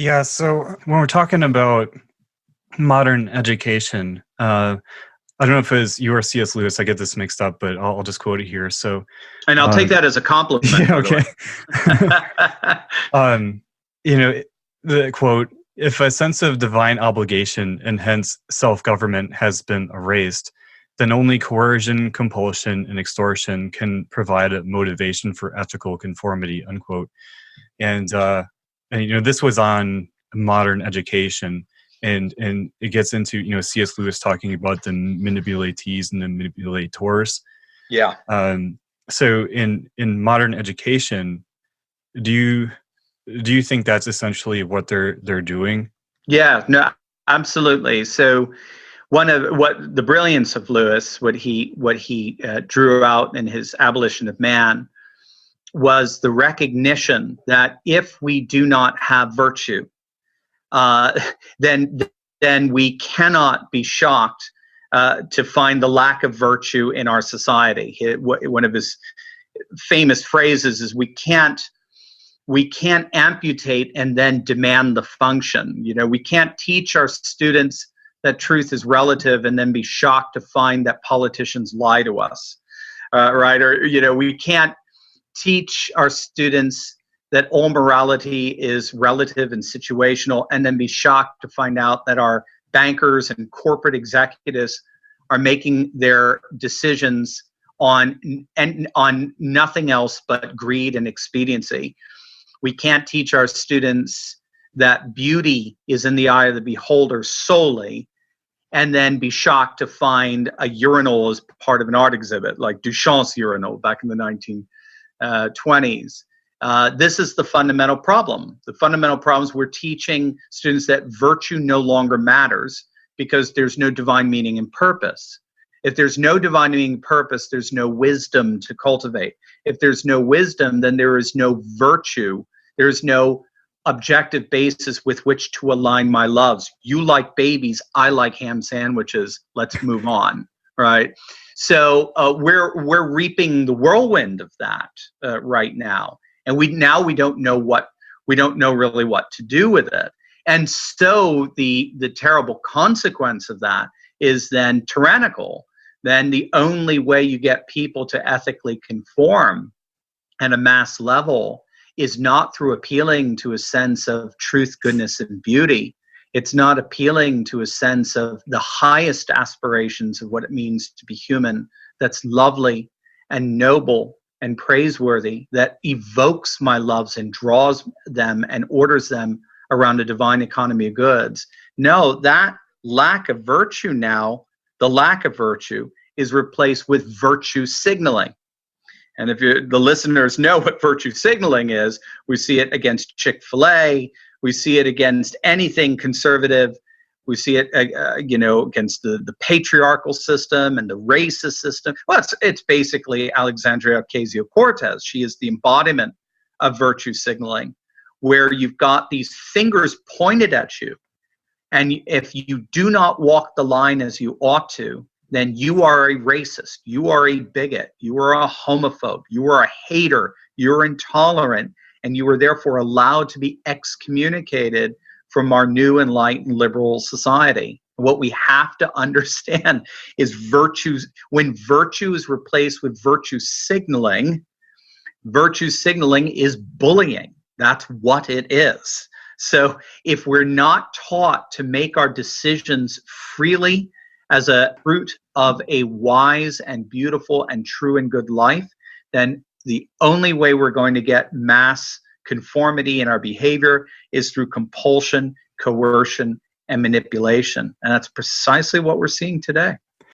Yeah, so when we're talking about modern education, I don't know if it's you or C.S. Lewis. I get this mixed up, but I'll just quote it here. So, And I'll take um, that as a compliment, yeah, by the okay. way. um, you know, the quote: "If a sense of divine obligation and hence self-government has been erased, then only coercion, compulsion, and extortion can provide a motivation for ethical conformity." Unquote. And this was on modern education, and it gets into C.S. Lewis talking about the manipulatees and the manipulators. Yeah. Um, so in modern education, do you think that's essentially what they're doing? Yeah, no, absolutely. So one of what the brilliance of Lewis, what he drew out in his Abolition of Man, was the recognition that if we do not have virtue, uh, then then we cannot be shocked to find the lack of virtue in our society. One of his famous phrases is, we can't amputate and then demand the function. We can't teach our students that truth is relative and then be shocked to find that politicians lie to us, right? Or we can't teach our students that all morality is relative and situational and then be shocked to find out that our bankers and corporate executives are making their decisions on nothing else but greed and expediency. We can't teach our students that beauty is in the eye of the beholder solely, and then be shocked to find a urinal as part of an art exhibit, like Duchamp's urinal back in the 1920s. This is the fundamental problem. The fundamental problem is we're teaching students that virtue no longer matters because there's no divine meaning and purpose. If there's no divine meaning and purpose, there's no wisdom to cultivate. If there's no wisdom, then there is no virtue. There's no objective basis with which to align my loves. You like babies, I like ham sandwiches. Let's move on, right? So we're reaping the whirlwind of that right now, and we don't know really what to do with it. And so the terrible consequence of that is then tyrannical. Then the only way you get people to ethically conform at a mass level is not through appealing to a sense of truth, goodness, and beauty. It's not appealing to a sense of the highest aspirations of what it means to be human, that's lovely and noble and praiseworthy, that evokes my loves and draws them and orders them around a divine economy of goods. No, that lack of virtue now, the lack of virtue is replaced with virtue signaling. And if the listeners know what virtue signaling is, we see it against Chick-fil-A. We see it against anything conservative. We see it, against the patriarchal system and the racist system. Well, it's basically Alexandria Ocasio-Cortez. She is the embodiment of virtue signaling, where you've got these fingers pointed at you. And if you do not walk the line as you ought to, then you are a racist, you are a bigot, you are a homophobe, you are a hater, you're intolerant, and you are therefore allowed to be excommunicated from our new enlightened liberal society. What we have to understand is when virtue is replaced with virtue signaling is bullying. That's what it is. So if we're not taught to make our decisions freely as a fruit of a wise and beautiful and true and good life, then the only way we're going to get mass conformity in our behavior is through compulsion, coercion, and manipulation. And that's precisely what we're seeing today.